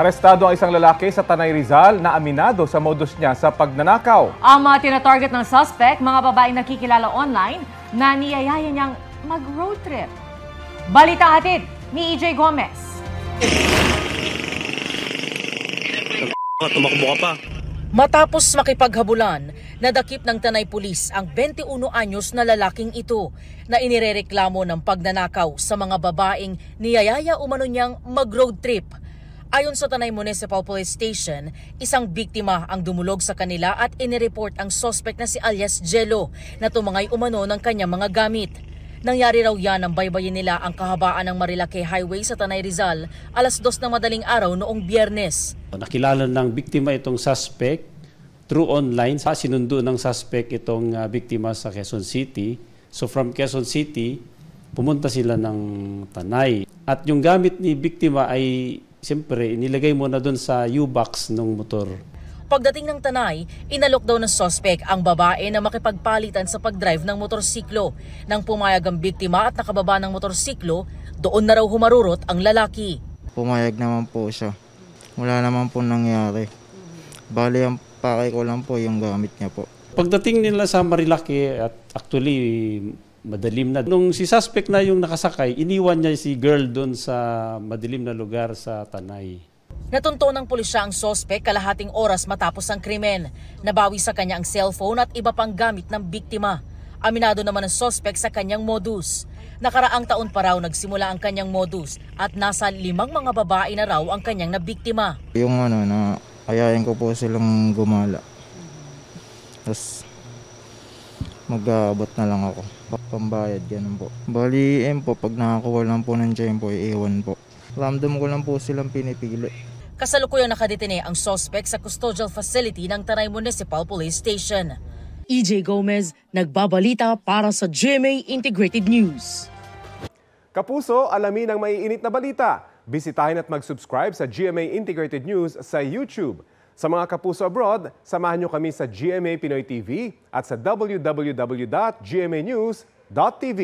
Arestado ang isang lalaki sa Tanay Rizal na aminado sa modus niya sa pagnanakaw. Ang mga tinatarget ng suspect, mga babaeng nakikilala online na niyayaya niyang mag-road trip. Balita hatid ni EJ Gomez. Tumakbo ka pa. Matapos makipaghabulan, nadakip ng Tanay Pulis ang 21 anyos na lalaking ito na inirereklamo ng pagnanakaw sa mga babaeng niyayaya umano niyang mag-road trip. Ayon sa Tanay Municipal Police Station, isang biktima ang dumulog sa kanila at inireport ang suspect na si alias Jello na tumangay umano ng kanyang mga gamit. Nangyari raw yan ang baybayin nila ang kahabaan ng Marilake Highway sa Tanay Rizal alas 2 ng madaling araw noong Biyernes. Nakilala ng biktima itong suspect through online. Sinundo ng suspect itong biktima sa Quezon City. So from Quezon City, pumunta sila ng Tanay. At yung gamit ni biktima ay siyempre inilagay mo na doon sa U-box ng motor. Pagdating ng Tanay, inalok daw ng suspect ang babae na makipagpalitan sa pagdrive ng motorsiklo. Nang pumayag ang biktima at nakababa ng motorsiklo, doon na raw humarurot ang lalaki. Pumayag naman po siya. Wala naman po nangyari. Bali, ang pakay ko lang po yung gamit niya po. Pagdating nila sa Marilake at actually madilim na. Nung si suspect na yung nakasakay, iniwan niya si girl doon sa madilim na lugar sa Tanay. Natunto ng pulisya ang suspect kalahating oras matapos ang krimen. Nabawi sa kanya ang cellphone at iba pang gamit ng biktima. Aminado naman ang suspect sa kanyang modus. Nakaraang taon pa raw nagsimula ang kanyang modus at nasa 5 mga babae na raw ang kanyang nabiktima. Yung na ayayin ko po silang gumala. Tapos mag-aabot na lang ako. Pambayad, ganun po. Bali, po, pag nakakuha lang po ng tiyempo, iiwan po. Ramdam ko lang po silang pinipili. Kasalukuyang nakadetine ang suspect sa custodial facility ng Tanay Municipal Police Station. EJ Gomez, nagbabalita para sa GMA Integrated News. Kapuso, alamin ang maiinit na balita. Bisitahin at mag-subscribe sa GMA Integrated News sa YouTube. Sa mga kapuso abroad, samahan niyo kami sa GMA Pinoy TV at sa www.gmanews.tv.